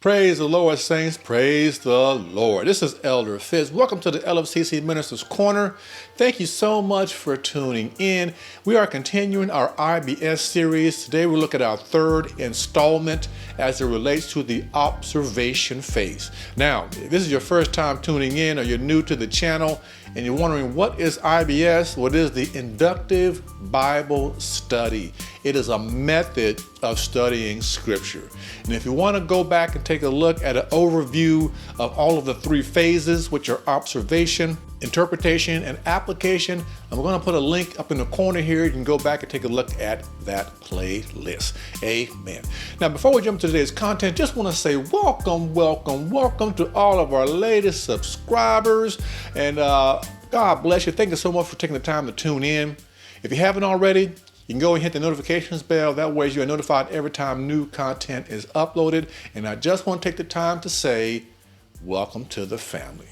Praise the Lord, saints. Praise the Lord. This is Elder Fitz. Welcome to the LFCC Ministers Corner. Thank you so much for tuning in. We are continuing our IBS series. Today we look at our third installment as it relates to the observation phase. Now, if this is your first time tuning in or you're new to the channel and you're wondering what is IBS, what is the Inductive Bible Study? It is a method of studying Scripture. And if you want to go back and take a look at an overview of all of the three phases, which are observation, interpretation, and application, I'm going to put a link up in the corner here. You can go back and take a look at that playlist. Amen. Now, before we jump to today's content, just want to say welcome to all of our latest subscribers. And God bless you. Thank you so much for taking the time to tune in. If you haven't already, you can go and hit the notifications bell. That way you are notified every time new content is uploaded. And I just want to take the time to say, welcome to the family.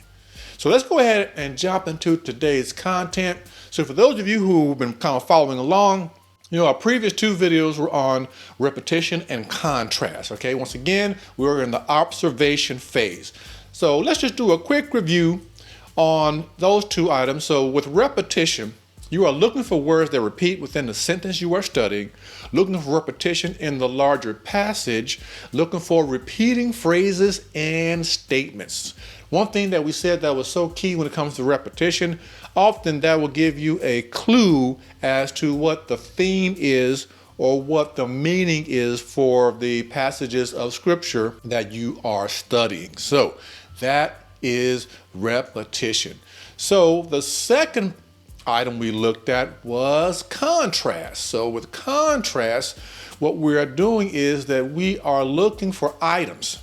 So let's go ahead and jump into today's content. So for those of you who've been kind of following along, our previous two videos were on repetition and contrast. Okay, once again, we're in the observation phase. So let's just do a quick review on those two items. So with repetition, you are looking for words that repeat within the sentence you are studying, looking for repetition in the larger passage, looking for repeating phrases and statements. One thing that we said that was so key when it comes to repetition, often that will give you a clue as to what the theme is or what the meaning is for the passages of Scripture that you are studying. So that is repetition. So the second item we looked at was contrast. So with contrast, what we are doing is that we are looking for items,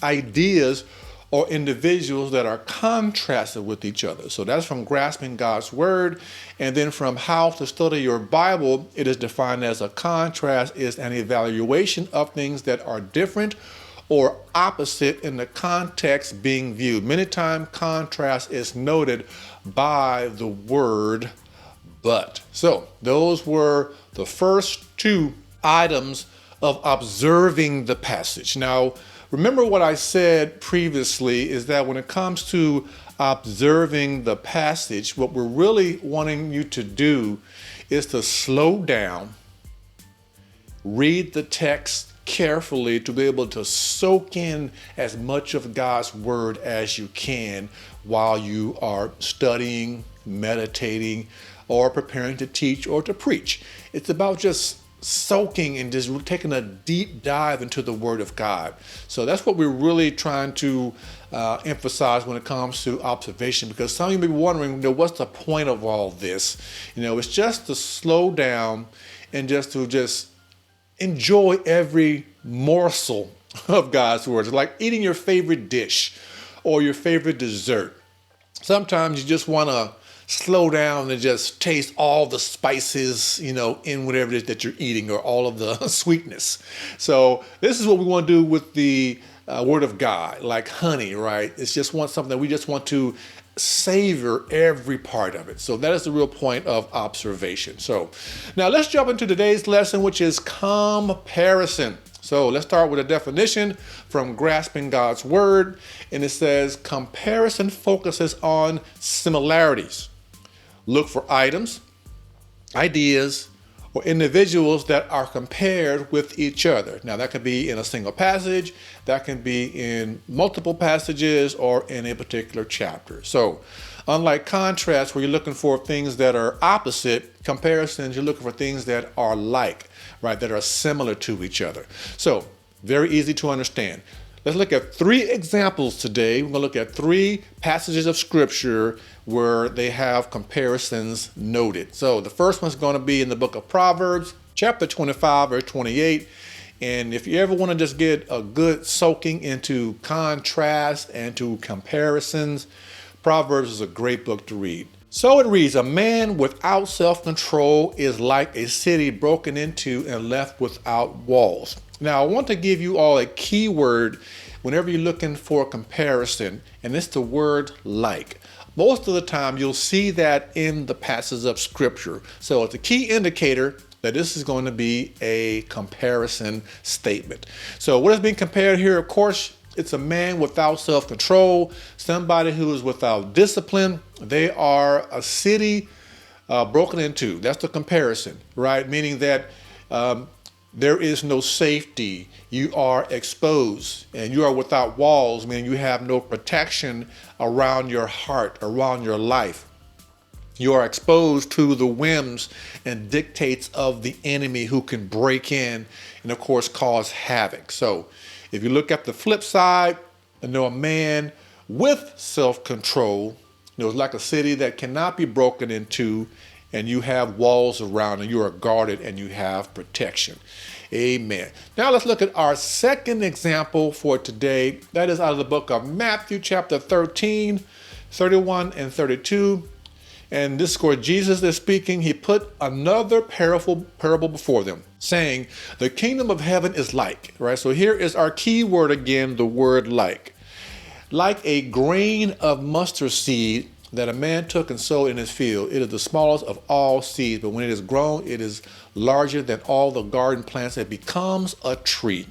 ideas, or individuals that are contrasted with each other. So that's from grasping God's word. And then from how to study your Bible, it is defined as a contrast is an evaluation of things that are different or opposite in the context being viewed. Many times contrast is noted by the word but. So those were the first two items of observing the passage. Now, remember what I said previously is that when it comes to observing the passage, what we're really wanting you to do is to slow down, read the text carefully to be able to soak in as much of God's word as you can while you are studying, meditating, or preparing to teach or to preach. It's about just soaking and just taking a deep dive into the Word of God. So that's what we're really trying to emphasize when it comes to observation, because some of you may be wondering, what's the point of all this? It's just to slow down and just enjoy every morsel of God's Word. It's like eating your favorite dish or your favorite dessert. Sometimes you just want to slow down and just taste all the spices, in whatever it is that you're eating, or all of the sweetness. So this is what we want to do with the Word of God, like honey, right? It's just something that we just want to savor every part of it. So that is the real point of observation. So now let's jump into today's lesson, which is comparison. So let's start with a definition from Grasping God's Word. And it says, comparison focuses on similarities. Look for items, ideas, or individuals that are compared with each other. Now that could be in a single passage, that can be in multiple passages, or in a particular chapter. So unlike contrast, where you're looking for things that are opposite, comparisons, you're looking for things that are like, right, that are similar to each other. So very easy to understand. Let's look at three examples today. We're going to look at three passages of Scripture where they have comparisons noted. So the first one's going to be in the book of Proverbs, chapter 25, verse 28. And if you ever want to just get a good soaking into contrast and to comparisons, Proverbs is a great book to read. So it reads, a man without self-control is like a city broken into and left without walls. Now, I want to give you all a key word whenever you're looking for a comparison, and it's the word like. Most of the time, you'll see that in the passages of Scripture. So it's a key indicator that this is going to be a comparison statement. So what is being compared here? Of course, it's a man without self-control, somebody who is without discipline. They are a city broken in two. That's the comparison, right? Meaning that there is no safety. You are exposed and you are without walls, meaning you have no protection around your heart, around your life. You are exposed to the whims and dictates of the enemy who can break in and, of course, cause havoc. So if you look at the flip side, a man with self-control, it's like a city that cannot be broken into, and you have walls around and you are guarded and you have protection. Amen. Now let's look at our second example for today. That is out of the book of Matthew chapter 13, 31 and 32. And this is where Jesus is speaking. He put another parable before them, saying, the kingdom of heaven is like, right? So here is our key word again, the word like a grain of mustard seed that a man took and sowed in his field. It is the smallest of all seeds, but when it is grown, it is larger than all the garden plants. It becomes a tree,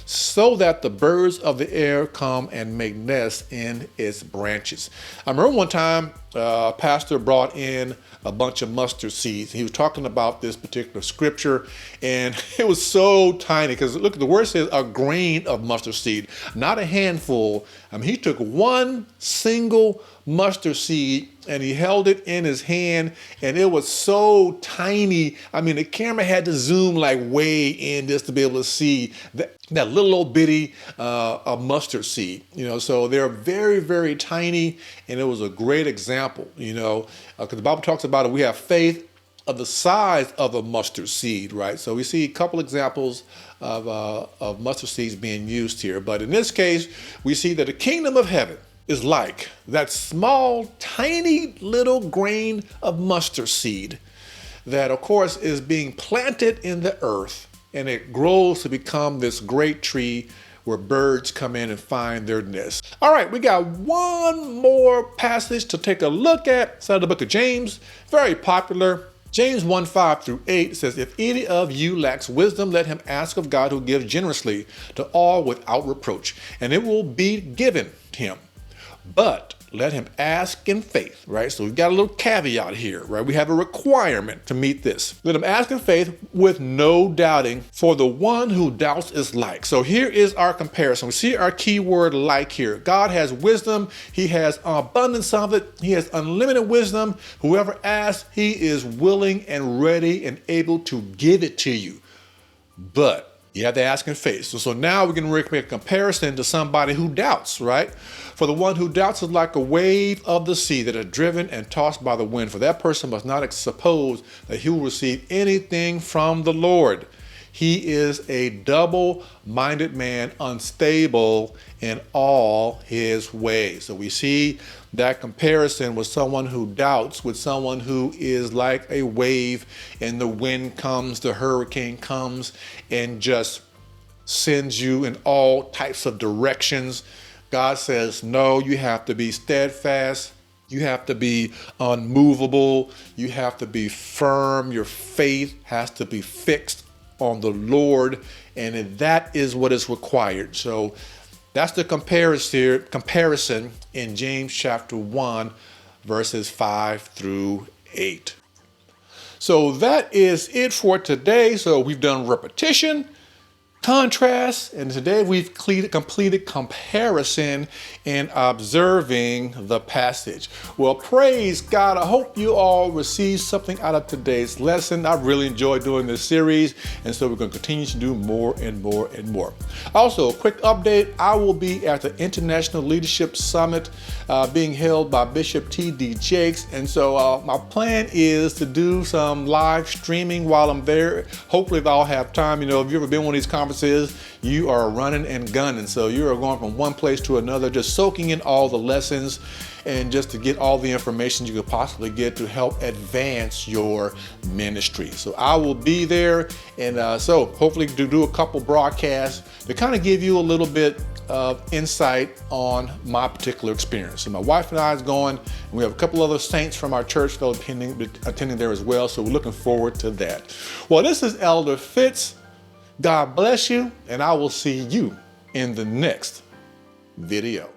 so that the birds of the air come and make nests in its branches. I remember one time a pastor brought in a bunch of mustard seeds. He was talking about this particular scripture, and it was so tiny because look, the word says a grain of mustard seed, not a handful. He took one single mustard seed and he held it in his hand, and it was so tiny. The camera had to zoom like way in just to be able to see that little old bitty a mustard seed. So they're very, very tiny, and it was a great example. Because the Bible talks about it. We have faith of the size of a mustard seed, right? So we see a couple examples of mustard seeds being used here, but in this case, we see that the kingdom of heaven is like that small, tiny little grain of mustard seed that, of course, is being planted in the earth, and it grows to become this great tree where birds come in and find their nests. All right, we got one more passage to take a look at. It's out of the book of James, very popular. James 1:5 through 8 says, if any of you lacks wisdom, let him ask of God, who gives generously to all without reproach, and it will be given him. But let him ask in faith, right? So we've got a little caveat here, right? We have a requirement to meet this. Let him ask in faith with no doubting, for the one who doubts is like. So here is our comparison. We see our key word like here. God has wisdom. He has abundance of it. He has unlimited wisdom. Whoever asks, he is willing and ready and able to give it to you. But you have to ask in faith. So now we can make a comparison to somebody who doubts, right? For the one who doubts is like a wave of the sea that are driven and tossed by the wind. For that person must not suppose that he will receive anything from the Lord. He is a double-minded man, unstable in all his ways. So we see that comparison with someone who doubts, with someone who is like a wave, and the wind comes, the hurricane comes, and just sends you in all types of directions. God says, no, you have to be steadfast. You have to be unmovable. You have to be firm. Your faith has to be fixed on the Lord, and that is what is required. So that's the comparison in James chapter 1, verses 5 through 8. So that is it for today. So we've done repetition, contrast, and today we've completed comparison and observing the passage. Well, praise God. I hope you all received something out of today's lesson. I really enjoyed doing this series, and so we're going to continue to do more and more and more. Also, a quick update. I will be at the International Leadership Summit being held by Bishop T.D. and so my plan is to do some live streaming while I'm there. Hopefully, if I'll have time. If you've ever been one of these conferences, you are running and gunning. So you are going from one place to another, just soaking in all the lessons and just to get all the information you could possibly get to help advance your ministry. So I will be there, and so hopefully to do a couple broadcasts to kind of give you a little bit of insight on my particular experience. And my wife and I is going, and we have a couple other saints from our church that will be attending there as well, so we're looking forward to that. Well, this is Elder Fitz. God bless you, and I will see you in the next video.